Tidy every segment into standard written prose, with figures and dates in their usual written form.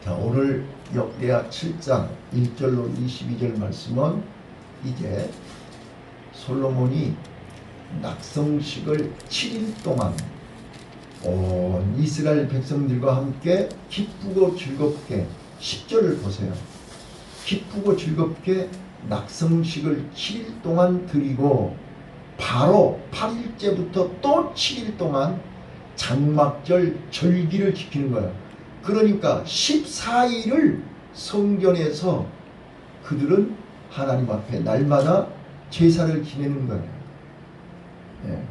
자, 오늘 역대하 7장 1절로 22절 말씀은 이제 솔로몬이 낙성식을 7일 동안 온 이스라엘 백성들과 함께 기쁘고 즐겁게 10절을 보세요. 기쁘고 즐겁게 낙성식을 7일 동안 드리고 바로 8일째부터 또 7일 동안 장막절 절기를 지키는 거예요. 그러니까 14일을 성전에서 그들은 하나님 앞에 날마다 제사를 지내는 거예요. 예.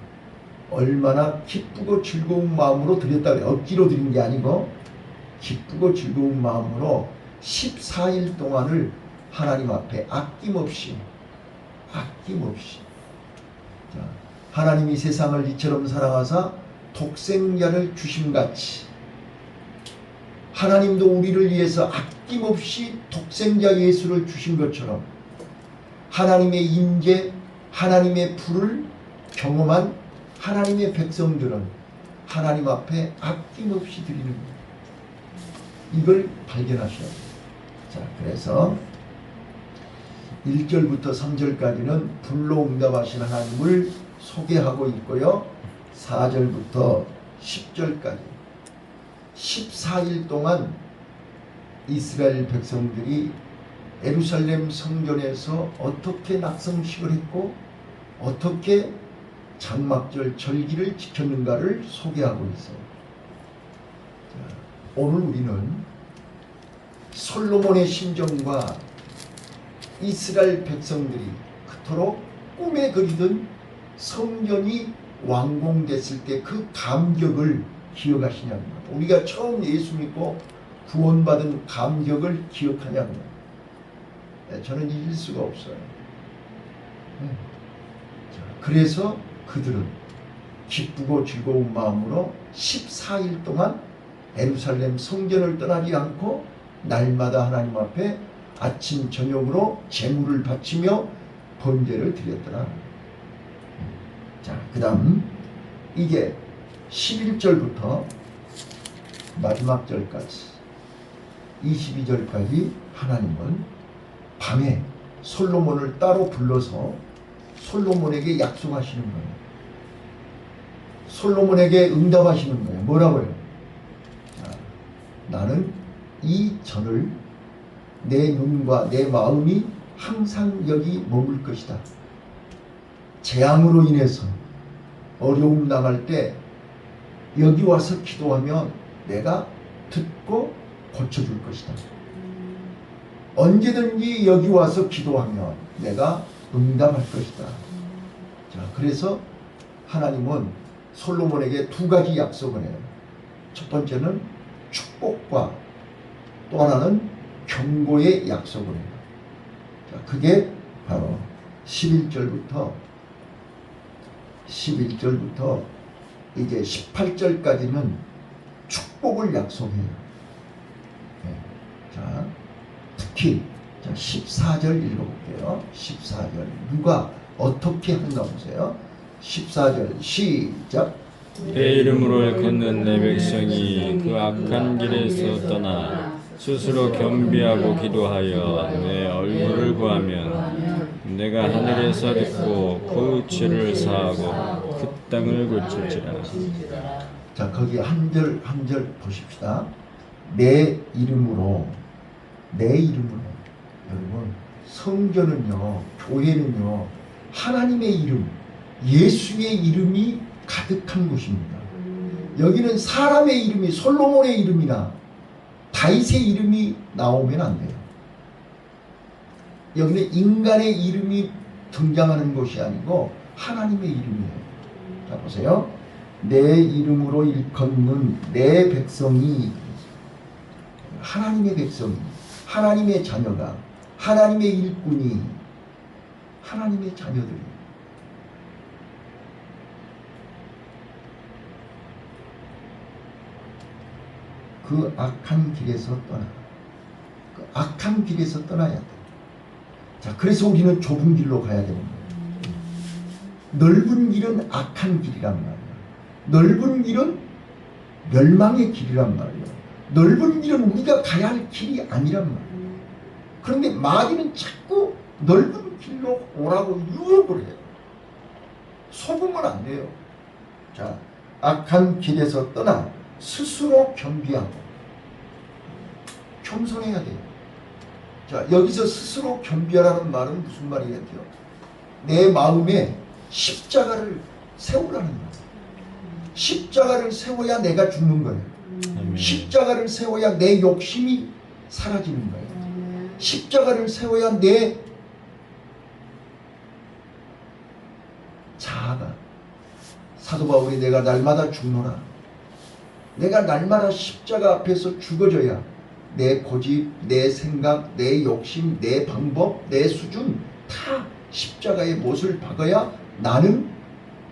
얼마나 기쁘고 즐거운 마음으로 드렸다 그래요. 억지로 드린 게 아니고 기쁘고 즐거운 마음으로 14일 동안을 하나님 앞에 아낌없이 자, 하나님이 세상을 이처럼 사랑하사 독생자를 주심같이 하나님도 우리를 위해서 아낌없이 독생자 예수를 주신 것처럼 하나님의 임재, 하나님의 불을 경험한 하나님의 백성들은 하나님 앞에 아낌없이 드리는 거예요. 이걸 발견하셔야 돼요. 자, 그래서 1절부터 3절까지는 불로 응답하신 하나님을 소개하고 있고요. 4절부터 10절까지 14일 동안 이스라엘 백성들이 예루살렘 성전에서 어떻게 낙성식을 했고 어떻게 장막절 절기를 지켰는가를 소개하고 있어요. 자, 오늘 우리는 솔로몬의 심정과 이스라엘 백성들이 그토록 꿈에 그리던 성전이 완공됐을 때 그 감격을 기억하시냐는 것. 우리가 처음 예수 믿고 구원받은 감격을 기억하냐는 것. 저는 잊을 수가 없어요. 자, 그래서 그들은 기쁘고 즐거운 마음으로 14일 동안 예루살렘 성전을 떠나지 않고 날마다 하나님 앞에 아침 저녁으로 제물을 바치며 번제를 드렸더라. 자, 그 다음 이게 11절부터 마지막 절까지 22절까지 하나님은 밤에 솔로몬을 따로 불러서 솔로몬에게 약속하시는 거예요. 솔로몬에게 응답하시는 거예요. 뭐라고요? 자, 나는 이 전을 내 눈과 내 마음이 항상 여기 머물 것이다. 재앙으로 인해서 어려움 당할 때 여기 와서 기도하면 내가 듣고 고쳐줄 것이다. 언제든지 여기 와서 기도하면 내가 응답할 것이다. 자, 그래서 하나님은 솔로몬에게 두 가지 약속을 해요. 첫 번째는 축복과 또 하나는 경고의 약속을 해요. 자, 그게 바로 11절부터 이제 18절까지는 축복을 약속해요. 네. 자, 특히 자, 14절 읽어볼게요. 14절 누가 어떻게 한가 보세요. 14절 시작. 내 이름으로 일컫는 내 백성이 그 악한 길에서 떠나 스스로 겸비하고 기도하여 내 얼굴을 구하면 내가 하늘에서 듣고 그 죄를 사하고 그 땅을 고칠지라. 자, 거기 한 절 한 절 보십시다. 내 이름으로 여러분, 성전은요, 교회는요, 하나님의 이름, 예수의 이름이 가득한 곳입니다. 여기는 사람의 이름이, 솔로몬의 이름이나 다윗의 이름이 나오면 안 돼요. 여기는 인간의 이름이 등장하는 곳이 아니고 하나님의 이름이에요. 자, 보세요. 내 이름으로 일컫는 내 백성이, 하나님의 백성이, 하나님의 자녀가, 하나님의 일꾼이, 하나님의 자녀들이 그 악한 길에서 떠나야 돼. 자, 그래서 우리는 좁은 길로 가야 되는 거예요. 넓은 길은 악한 길이란 말이에요. 넓은 길은 멸망의 길이란 말이에요. 넓은 길은 우리가 가야 할 길이 아니란 말이에요. 그런데 마귀는 자꾸 넓은 길로 오라고 유혹을 해요. 속으면 안 돼요. 자, 악한 길에서 떠나 스스로 겸비하고 겸손해야 돼요. 자, 여기서 스스로 겸비하라는 말은 무슨 말이냐면 내 마음에 십자가를 세우라는 거예요. 십자가를 세워야 내가 죽는 거예요. 아멘. 십자가를 세워야 내 욕심이 사라지는 거예요. 십자가를 세워야 내 자아가, 사도 바울이 내가 날마다 죽노라, 내가 날마다 십자가 앞에서 죽어져야 내 고집, 내 생각, 내 욕심, 내 방법, 내 수준 다 십자가의 못을 박아야 나는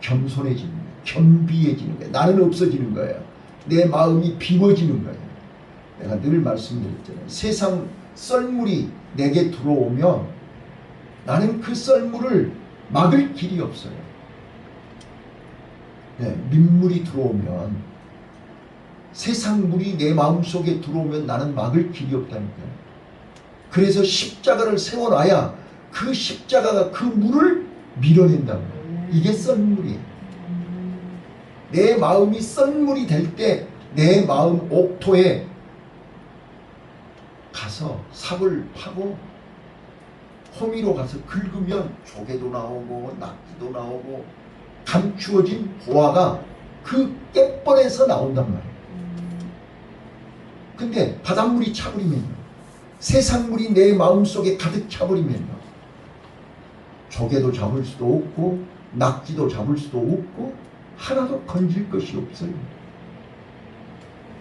겸손해지는 거예요. 겸비해지는 거예요. 나는 없어지는 거예요. 내 마음이 비워지는 거예요. 내가 늘 말씀드렸잖아요. 세상 썰물이 내게 들어오면 나는 그 썰물을 막을 길이 없어요. 네, 민물이 들어오면, 세상 물이 내 마음속에 들어오면 나는 막을 길이 없다니까요. 그래서 십자가를 세워놔야 그 십자가가 그 물을 밀어낸다고. 이게 썰물이에요. 내 마음이 썰물이 될 때 내 마음 옥토에 가서 삽을 파고 호미로 가서 긁으면 조개도 나오고 낙지도 나오고 감추어진 보화가 그 깻벌에서 나온단 말이에요. 근데 바닷물이 차버리면요, 세상물이 내 마음속에 가득 차버리면요, 조개도 잡을 수도 없고 낙지도 잡을 수도 없고 하나도 건질 것이 없어요.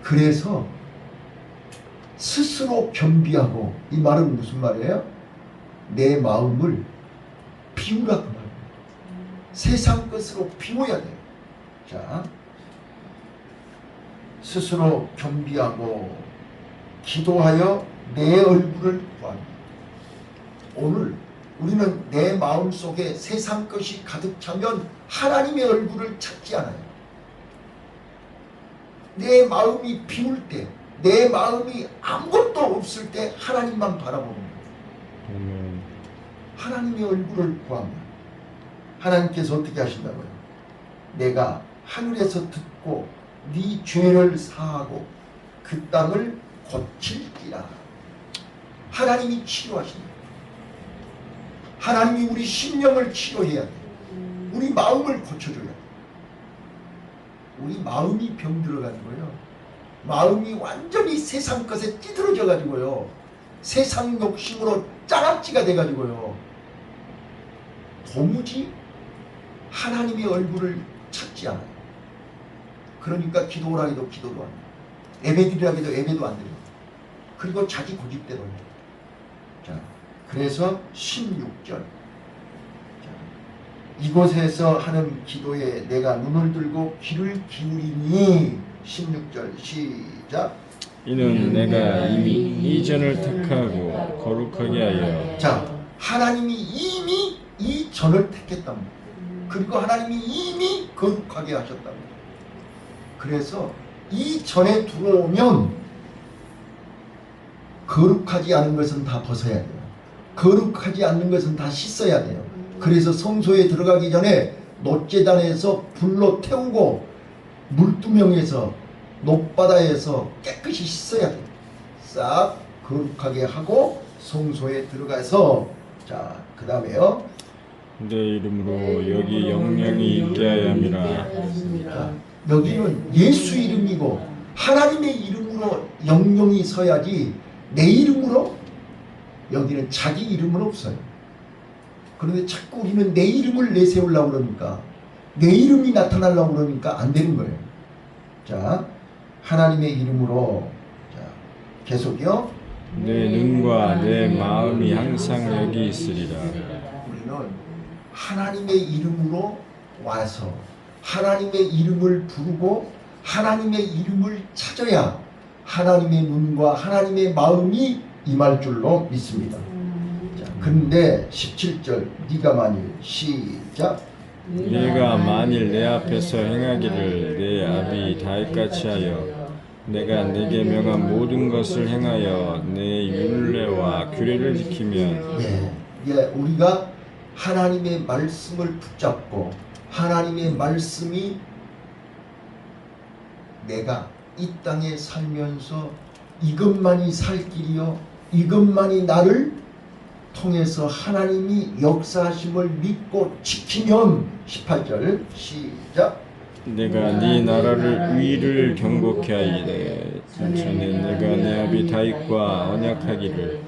그래서 스스로 겸비하고, 이 말은 무슨 말이에요? 내 마음을 비우라고 말이에요. 세상 것으로 비워야 돼요. 자, 스스로 겸비하고 기도하여 내 얼굴을 구합니다. 오늘 우리는 내 마음속에 세상 것이 가득 차면 하나님의 얼굴을 찾지 않아요. 내 마음이 비울 때, 내 마음이 아무것도 없을 때 하나님만 바라보는 거예요. 하나님의 얼굴을 구합니다. 하나님께서 어떻게 하신다고요? 내가 하늘에서 듣고 네 죄를 사하고 그 땅을 고칠기라. 하나님이 치료하신다. 하나님이 우리 심령을 치료해야 돼. 우리 마음을 고쳐줘야 돼. 우리 마음이 병들어가지고요, 마음이 완전히 세상 것에 찌들어져 가지고요, 세상 욕심으로 짜락지가 돼가지고요, 도무지 하나님의 얼굴을 찾지 않아요. 그러니까 기도를 하기도 기도도 안 돼요. 예배드리라 해도 예배도 안 돼요. 그리고 자기 고집대로 해요. 자, 그래서 16절. 자, 이곳에서 하는 기도에 내가 눈을 들고 귀를 기울이니, 16절 시작. 이는 내가 이미 이전을 택하고 거룩하게 하여. 자, 하나님이 이미 이 전을 택했답니다. 그리고 하나님이 이미 거룩하게 하셨답니다. 그래서 이 전에 들어오면 거룩하지 않은 것은 다 벗어야 돼요. 거룩하지 않는 것은 다 씻어야 돼요. 그래서 성소에 들어가기 전에 놋제단에서 불로 태우고 물두멍에서 놋바다에서 깨끗이 씻어야 돼요. 싹 거룩하게 하고 성소에 들어가서, 자, 그 다음에요, 내 이름으로 여기 영령이 있게 하여 함이라. 자, 여기는 예수 이름이고 하나님의 이름으로 영령이 서야지 내 이름으로, 여기는 자기 이름은 없어요. 그런데 자꾸 우리는 내 이름을 내세우려고 그러니까, 내 이름이 나타나려고 그러니까 안 되는 거예요. 자, 하나님의 이름으로, 자, 계속요. 내 눈과 내 마음이 항상 여기 있으리라. 우리는 하나님의 이름으로 와서 하나님의 이름을 부르고 하나님의 이름을 찾아야 하나님의 눈과 하나님의 마음이 임할 줄로 믿습니다. 자, 그런데 17절, 네가 만일, 시작. 네가 만일 내 앞에서 행하기를 내 아비 다윗같이 하여 내가 내게 명한 모든 것을 행하여 내 율례와 규례를 지키면 우리가 하나님의 말씀을 붙잡고 하나님의 말씀이 내가 이 땅에 살면서 이것만이 살 길이요 이것만이 나를 통해서 하나님이 역사하심을 믿고 지키면 18절 시작 내가 네 나라를 위를 경고케 하이되 전에 내가 내 아비 다윗과 언약하기를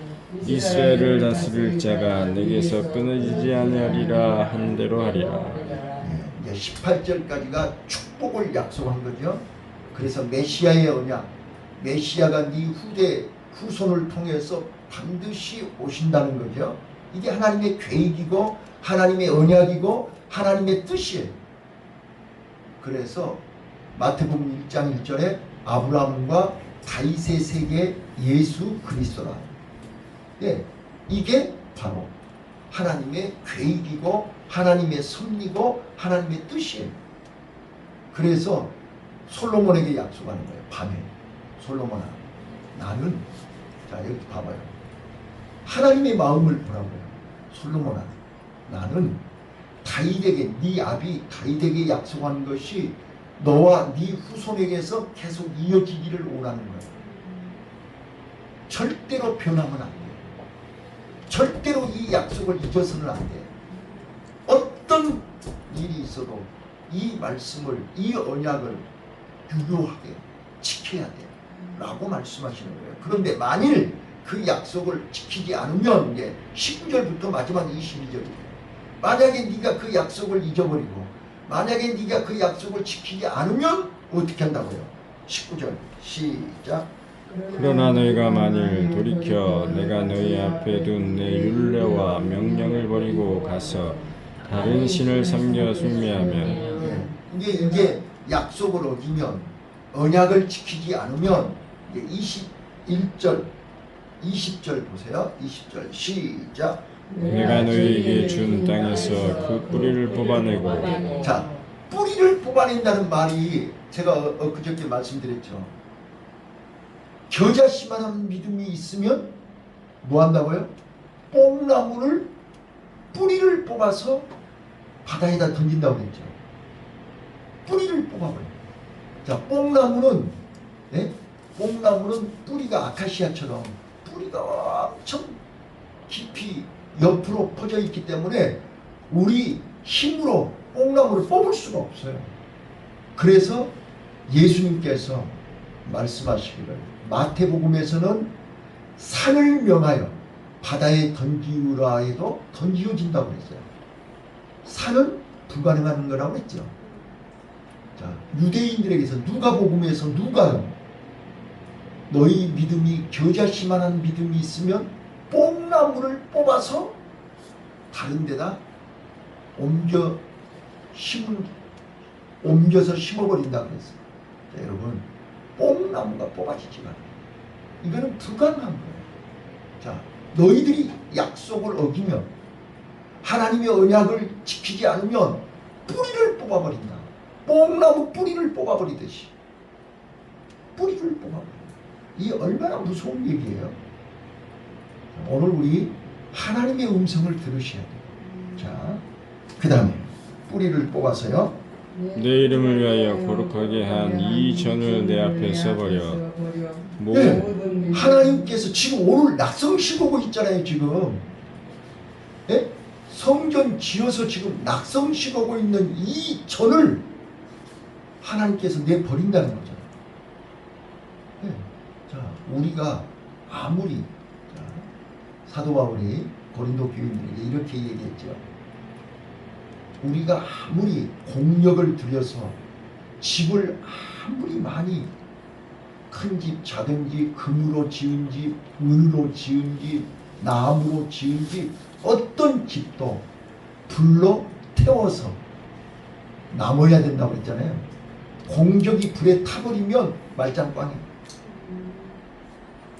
이스라엘을 다스릴 자가 내게서 끊어지지 아니하리라 한 대로 하리라. 이제 18절까지가 축복을 약속한 거죠. 그래서 메시아의 언약, 메시아가 네 후손을 통해서 반드시 오신다는 거죠. 이게 하나님의 계획이고 하나님의 언약이고 하나님의 뜻이에요. 그래서 마태복음 1장 1절에 아브라함과 다윗의 세계 예수 그리스도라. 이게 바로 하나님의 계획이고 하나님의 섭리고 하나님의 뜻이에요. 그래서 솔로몬에게 약속하는 거예요. 밤에 솔로몬아 나는 자 여기 봐봐요. 하나님의 마음을 보라고요. 솔로몬아 나는 다윗에게 네 아비 다윗에게 약속한 것이 너와 네 후손에게서 계속 이어지기를 원하는 거예요. 절대로 변하면 안 돼요. 절대로 이 약속을 잊어서는 안 돼요. 어떤 일이 있어도 이 말씀을 이 언약을 유효하게 지켜야 돼 라고 말씀하시는 거예요. 그런데 만일 그 약속을 지키지 않으면 이제 19절부터 마지막 22절이에요. 만약에 네가 그 약속을 잊어버리고 만약에 네가 그 약속을 지키지 않으면 어떻게 한다고요? 19절 시작 그러나 너희가 만일 돌이켜 내가 너희 앞에 둔 내 율례와 명령을 버리고 가서 다른 신을 섬겨 숭배하면 이게 약속을 어기면 언약을 지키지 않으면 이제 21절 20절 보세요. 20절 시작 내가 너희에게 준 땅에서 그 뿌리를 뽑아내고 자 뿌리를 뽑아낸다는 말이 제가 그저께 말씀드렸죠. 겨자씨만한 믿음이 있으면 뭐 한다고요? 뽕나무를 뿌리를 뽑아서 바다에다 던진다고 그랬죠. 뿌리를 뽑아버려요. 자 뽕나무는 뽕나무는 뿌리가 아카시아처럼 뿌리가 엄청 깊이 옆으로 퍼져 있기 때문에 우리 힘으로 뽕나무를 뽑을 수가 없어요. 그래서 예수님께서 말씀하시기를 마태복음에서는 산을 명하여 바다에 던지우라 해도 던지어진다고 그랬어요. 산은 불가능한 거라고 했죠. 자, 유대인들에게서 누가복음에서 누가요? 너희 믿음이 겨자씨만한 믿음이 있으면 뽕나무를 뽑아서 다른 데다 옮겨서 심어버린다 그랬어요. 자, 여러분 뽕나무가 뽑아지지가 않아요. 이거는 불가능한 거예요. 자, 너희들이 약속을 어기면 하나님의 언약을 지키지 않으면 뿌리를 뽑아버린다. 뽕나무 뿌리를 뽑아버리듯이 뿌리를 뽑아버린다. 이 얼마나 무서운 얘기예요. 오늘 우리 하나님의 음성을 들으셔야 돼요. 자, 그 다음에 뿌리를 뽑아서요. 내 이름을 위하여 거룩하게 한 이 전을 내 앞에 써버려. 하나님께서 지금 오늘 낙성식 오고 있잖아요. 지금 성전 지어서 지금 낙성식 오고 있는 이 전을 하나님께서 내버린다는 거죠. 자, 우리가 아무리 사도 바울이 고린도 교인들에게 이렇게 얘기했죠. 우리가 아무리 공력을 들여서 집을 아무리 많이 큰 집, 작은 집, 금으로 지은 집, 은으로 지은 집, 나무로 지은 집, 어떤 집도 불로 태워서 남아야 된다고 했잖아요. 공적이 불에 타버리면 말짱꽝이.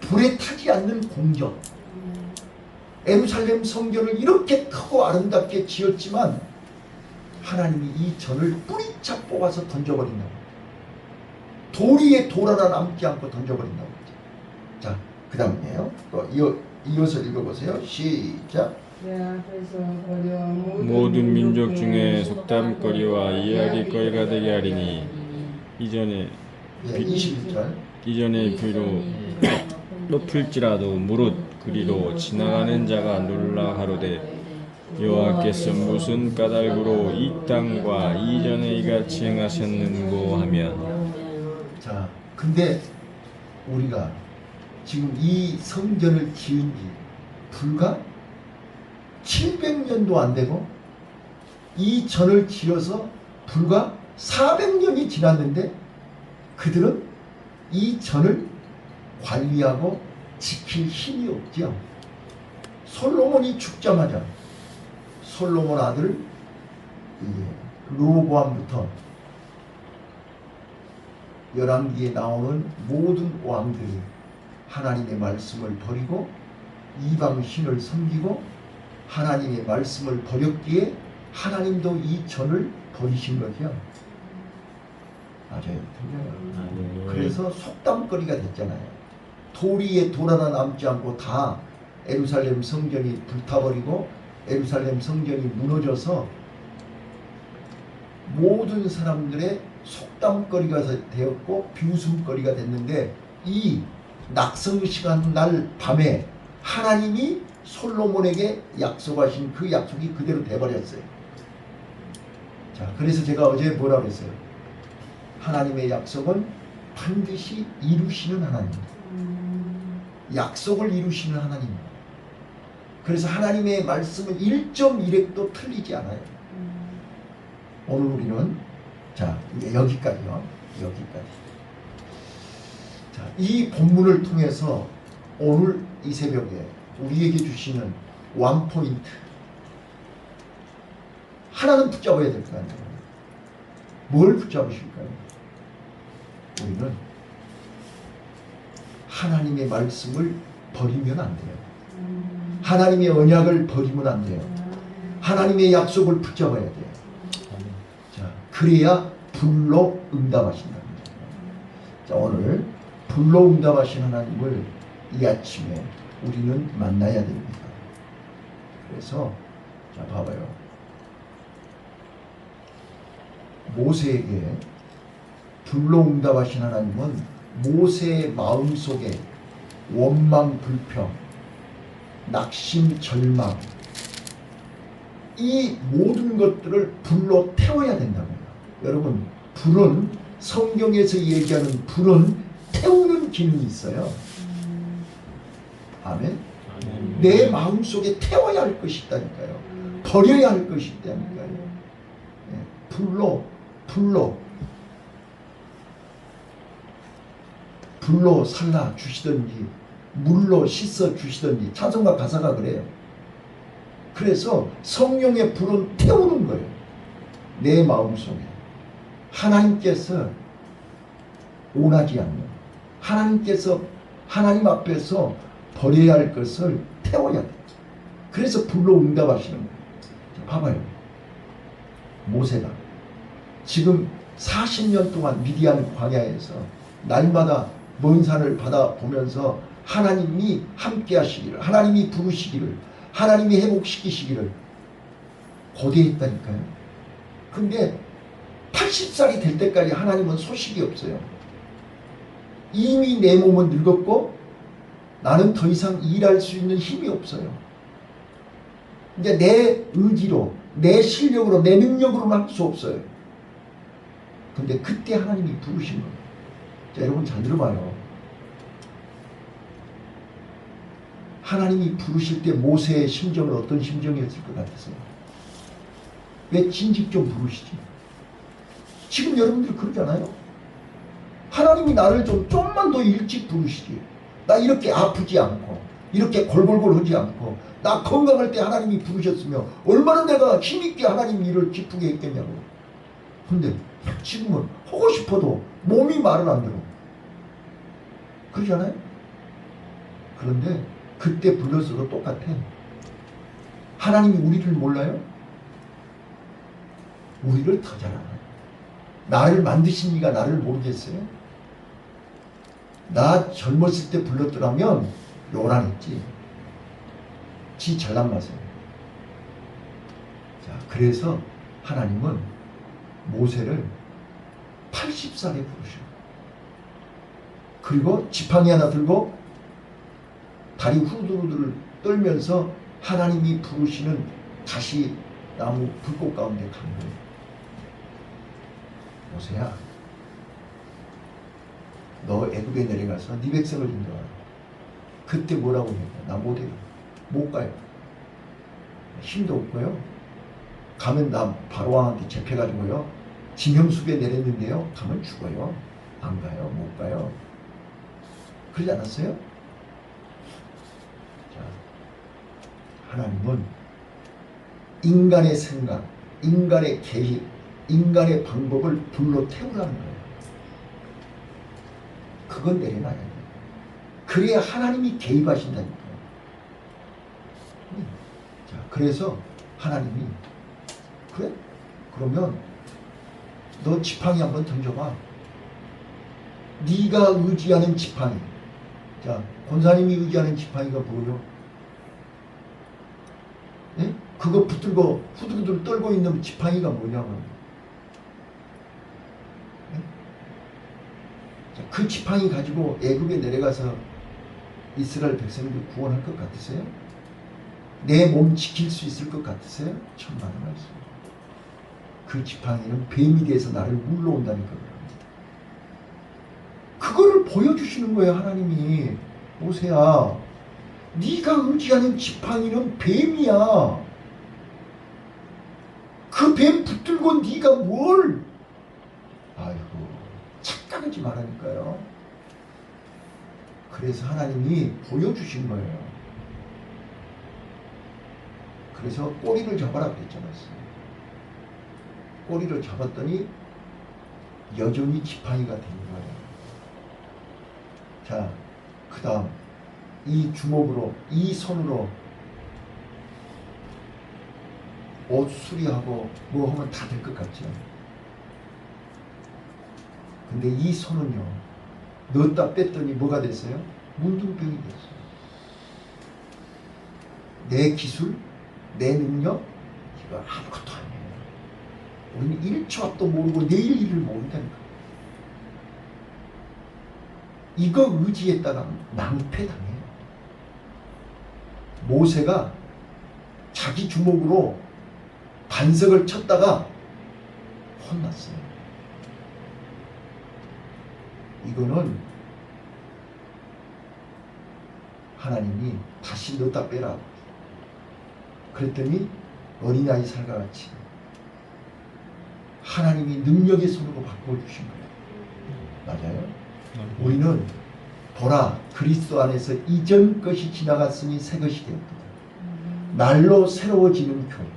불에 타지 않는 공적. 예루살렘 성전을 이렇게 크고 아름답게 지었지만 하나님이 이 전을 뿌리차 뽑아서 던져버린다고. 돌 위에 돌 하나 남지 않고 던져버린다고 그러죠. 자, 그 다음에요. 또 이어서 읽어보세요. 시작. 모든 민족 중에 속담거리와 이야기거리가 되게 하리니 이전에 예, 21절. 이전에 비로 높을지라도 무릇 그리로 지나가는 자가 놀라 가로되 여호와께서 무슨 까닭으로 이 땅과 이전에 이같이 행하셨는고 하면. 자, 근데 우리가 지금 이 성전을 지은 지 불과 700년도 안 되고 이 전을 지어서 불과 400년이 지났는데 그들은 이 전을 관리하고 지킬 힘이 없지요. 솔로몬이 죽자마자 솔로몬 아들 르호보암부터 열왕기에 나오는 모든 왕들이 하나님의 말씀을 버리고 이방 신을 섬기고 하나님의 말씀을 버렸기에 하나님도 이 전을 버리신 거죠. 맞아요. 그래서 속담거리가 됐잖아요. 돌 위에 돌 하나 남지 않고 다 예루살렘 성전이 불타버리고 예루살렘 성전이 무너져서 모든 사람들의 속담거리가 되었고 비웃음거리가 됐는데 이 낙성시간 날 밤에 하나님이 솔로몬에게 약속하신 그 약속이 그대로 돼버렸어요. 자, 그래서 제가 어제 뭐라 그랬어요? 하나님의 약속은 반드시 이루시는 하나님. 약속을 이루시는 하나님. 그래서 하나님의 말씀은 1.1획도 틀리지 않아요. 오늘 우리는 자, 이제 여기까지요. 여기까지. 자, 이 본문을 통해서 오늘 이 새벽에 우리에게 주시는 원포인트 하나는 붙잡아야 될 거 아니에요. 뭘 붙잡으실까요? 우리는 하나님의 말씀을 버리면 안 돼요. 하나님의 언약을 버리면 안 돼요. 하나님의 약속을 붙잡아야 돼요. 자, 그래야 불로 응답하신답니다. 자, 오늘 불로 응답하신 하나님을 이 아침에 우리는 만나야 됩니다. 그래서 자, 봐봐요. 모세에게 불로 응답하신 하나님은 모세의 마음속에 원망, 불평, 낙심, 절망 이 모든 것들을 불로 태워야 된다고요. 여러분, 불은 성경에서 얘기하는 불은 태우는 기능이 있어요. 아멘. 내 마음속에 태워야 할 것이 있다니까요. 버려야 할 것이 있다니까요. 불로 살라 주시든지 물로 씻어 주시든지 찬송가 가사가 그래요. 그래서 성령의 불은 태우는 거예요. 내 마음속에 하나님께서 원하지 않는 하나님께서 하나님 앞에서 버려야 할 것을 태워야 돼. 그래서 불로 응답하시는 거예요. 봐봐요. 모세가 지금 40년 동안 미디안 광야에서 날마다 먼 산을 바라보면서 하나님이 함께 하시기를, 하나님이 부르시기를, 하나님이 회복시키시기를 고대했다니까요. 근데 80살이 될 때까지 하나님은 소식이 없어요. 이미 내 몸은 늙었고 나는 더 이상 일할 수 있는 힘이 없어요. 이제 내 의지로, 내 실력으로, 내 능력으로는 할 수 없어요. 근데 그때 하나님이 부르신 거예요. 자, 여러분 잘 들어봐요. 하나님이 부르실 때 모세의 심정은 어떤 심정이었을 것 같으세요? 왜 진직 좀 부르시지? 지금 여러분들 그러잖아요. 하나님이 나를 좀만 더 일찍 부르시지. 나 이렇게 아프지 않고 이렇게 골골골하지 않고 나 건강할 때 하나님이 부르셨으며 얼마나 내가 힘있게 하나님 일을 기쁘게 했겠냐고. 근데 지금은 하고 싶어도 몸이 말을 안 들어. 그러잖아요. 그런데 그때 불렀어도 똑같아. 하나님이 우리를 몰라요? 우리를 더 잘 알아요. 나를 만드신 이가 나를 모르겠어요? 나 젊었을 때 불렀더라면 요란했지. 지 잘난 맛에. 자, 그래서 하나님은 모세를 80살에 부르셔. 그리고 지팡이 하나 들고 다리 후두루두를 떨면서 하나님이 부르시는 가시나무 불꽃 가운데 간 거예요. 모세야, 너 애굽에 내려가서 네 백성을 인도하라. 그때 뭐라고 했냐? 나 못해요. 못 가요. 힘도 없고요. 가면 나 바로왕한테 잡혀가지고요. 지명숲에 내렸는데요. 가면 죽어요. 안 가요. 못 가요. 그러지 않았어요? 자, 하나님은 인간의 생각, 인간의 계획, 인간의 방법을 불러 태우라는 거예요. 그건 내려놔야 돼요. 그래야 하나님이 개입하신다니까요. 자, 그래서 하나님이 그래? 그러면 너 지팡이 한번 던져봐. 네가 의지하는 지팡이. 자, 권사님이 의지하는 지팡이가 뭐예요? 예? 그거 붙들고 후두두두 떨고 있는 지팡이가 뭐냐고. 예? 자, 그 지팡이 가지고 애굽에 내려가서 이스라엘 백성들 구원할 것 같으세요? 내 몸 지킬 수 있을 것 같으세요? 천만의 말씀. 그 지팡이는 뱀이 돼서 나를 물러온다니까. 그거를 보여주시는 거예요. 하나님이. 모세야, 네가 의지하는 지팡이는 뱀이야. 그 뱀 붙들고 네가 뭘. 아이고, 착각하지 말라니까요. 그래서 하나님이 보여주신 거예요. 그래서 꼬리를 잡아라 그랬잖아요. 꼬리를 잡았더니 여전히 지팡이가 된 거예요. 자, 그 다음 이 주먹으로, 이 손으로 옷 수리하고 뭐 하면 다 될 것 같죠. 근데 이 손은요, 넣었다 뺐더니 뭐가 됐어요? 문둥병이 됐어요. 내 기술, 내 능력, 이거 아무것도 아니에요. 우리는 1초 앞도 모르고 내일 일을 모른다니까. 이거 의지했다가 낭패당해요. 모세가 자기 주먹으로 반석을 쳤다가 혼났어요. 이거는 하나님이 다시 넣었다 빼라. 그랬더니 어린아이 살같이 하나님이 능력의 손으로 바꿔주신 거예요. 맞아요? 우리는 보라, 그리스도 안에서 이전 것이 지나갔으니 새 것이 되었다. 날로 새로워지는 교회.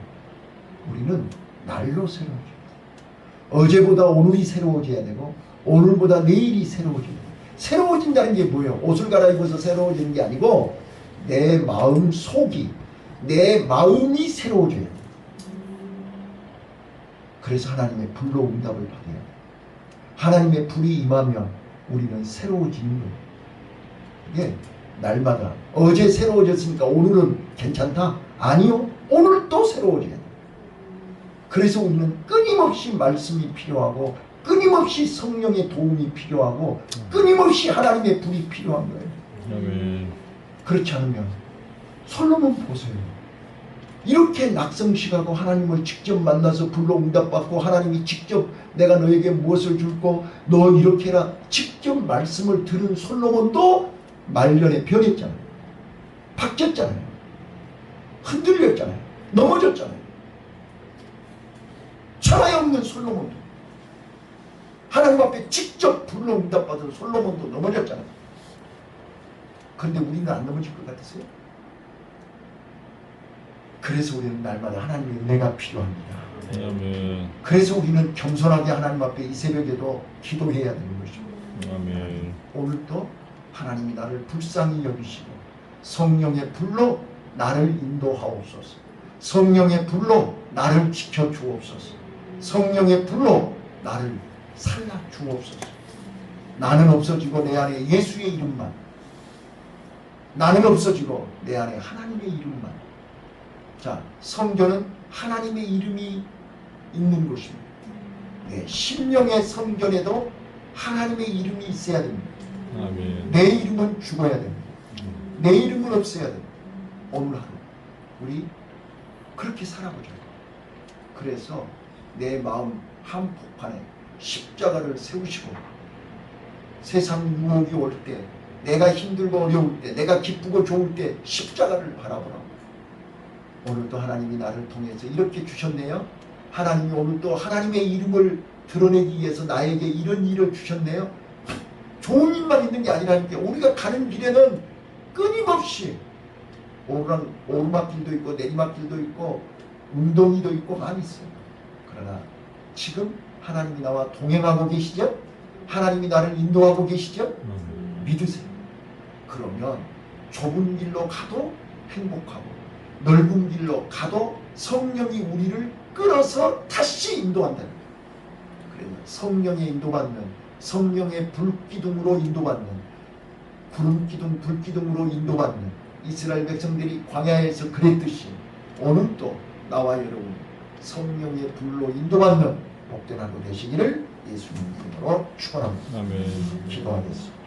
우리는 날로 새로워져요. 어제보다 오늘이 새로워져야 되고 오늘보다 내일이 새로워져야 돼요. 새로워진다는 게 뭐예요? 옷을 갈아입어서 새로워지는 게 아니고 내 마음 속이, 내 마음이 새로워져야 돼요. 그래서 하나님의 불로 응답을 받아야 돼요. 하나님의 불이 임하면 우리는 새로워지는 거예요. 이게 날마다 어제 새로워졌으니까 오늘은 괜찮다? 아니요. 오늘 또 새로워져야 돼요. 그래서 우리는 끊임없이 말씀이 필요하고 끊임없이 성령의 도움이 필요하고 끊임없이 하나님의 불이 필요한 거예요. 아멘. 그렇지 않으면 솔로몬 보세요. 이렇게 낙성식하고 하나님을 직접 만나서 불로 응답받고 하나님이 직접 내가 너에게 무엇을 줄고 너 이렇게 해라 직접 말씀을 들은 솔로몬도 말년에 변했잖아요. 바뀌었잖아요. 흔들렸잖아요. 넘어졌잖아요. 천하에 없는 솔로몬도 하나님 앞에 직접 불로 응답받은 솔로몬도 넘어졌잖아요. 그런데 우리는 안 넘어질 것 같으세요? 그래서 우리는 날마다 하나님의 은혜가 필요합니다. 아멘. 그래서 우리는 겸손하게 하나님 앞에 이 새벽에도 기도해야 되는 것입니다. 아멘. 오늘도 하나님이 나를 불쌍히 여기시고 성령의 불로 나를 인도하옵소서. 성령의 불로 나를 지켜주옵소서. 성령의 불로 나를 살려주옵소서. 나는 없어지고 내 안에 예수의 이름만, 나는 없어지고 내 안에 하나님의 이름만. 자, 성전은 하나님의 이름이 있는 곳입니다. 네, 심령의 성전에도 하나님의 이름이 있어야 됩니다. 아멘. 내 이름은 죽어야 됩니다. 내 이름은 없어야 됩니다. 오늘 하루 우리 그렇게 살아보자고. 그래서 내 마음 한복판에 십자가를 세우시고 세상 유혹이 올 때, 내가 힘들고 어려울 때, 내가 기쁘고 좋을 때 십자가를 바라보라고. 오늘도 하나님이 나를 통해서 이렇게 주셨네요. 하나님이 오늘도 하나님의 이름을 드러내기 위해서 나에게 이런 일을 주셨네요. 좋은 일만 있는 게 아니라니까. 우리가 가는 길에는 끊임없이 오르막길도 있고 내리막길도 있고 웅덩이도 있고 많이 있어요. 그러나 지금 하나님이 나와 동행하고 계시죠? 하나님이 나를 인도하고 계시죠? 믿으세요. 그러면 좁은 길로 가도 행복하고 넓은 길로 가도 성령이 우리를 끌어서 다시 인도한다는 거예요. 그래서 성령의 인도받는, 성령의 불기둥으로 인도받는, 구름기둥 불기둥으로 인도받는 이스라엘 백성들이 광야에서 그랬듯이 오늘도 나와 여러분 성령의 불로 인도받는 복된 하루 되시기를 예수님 이름으로 축원합니다. 아멘. 기도하겠습니다.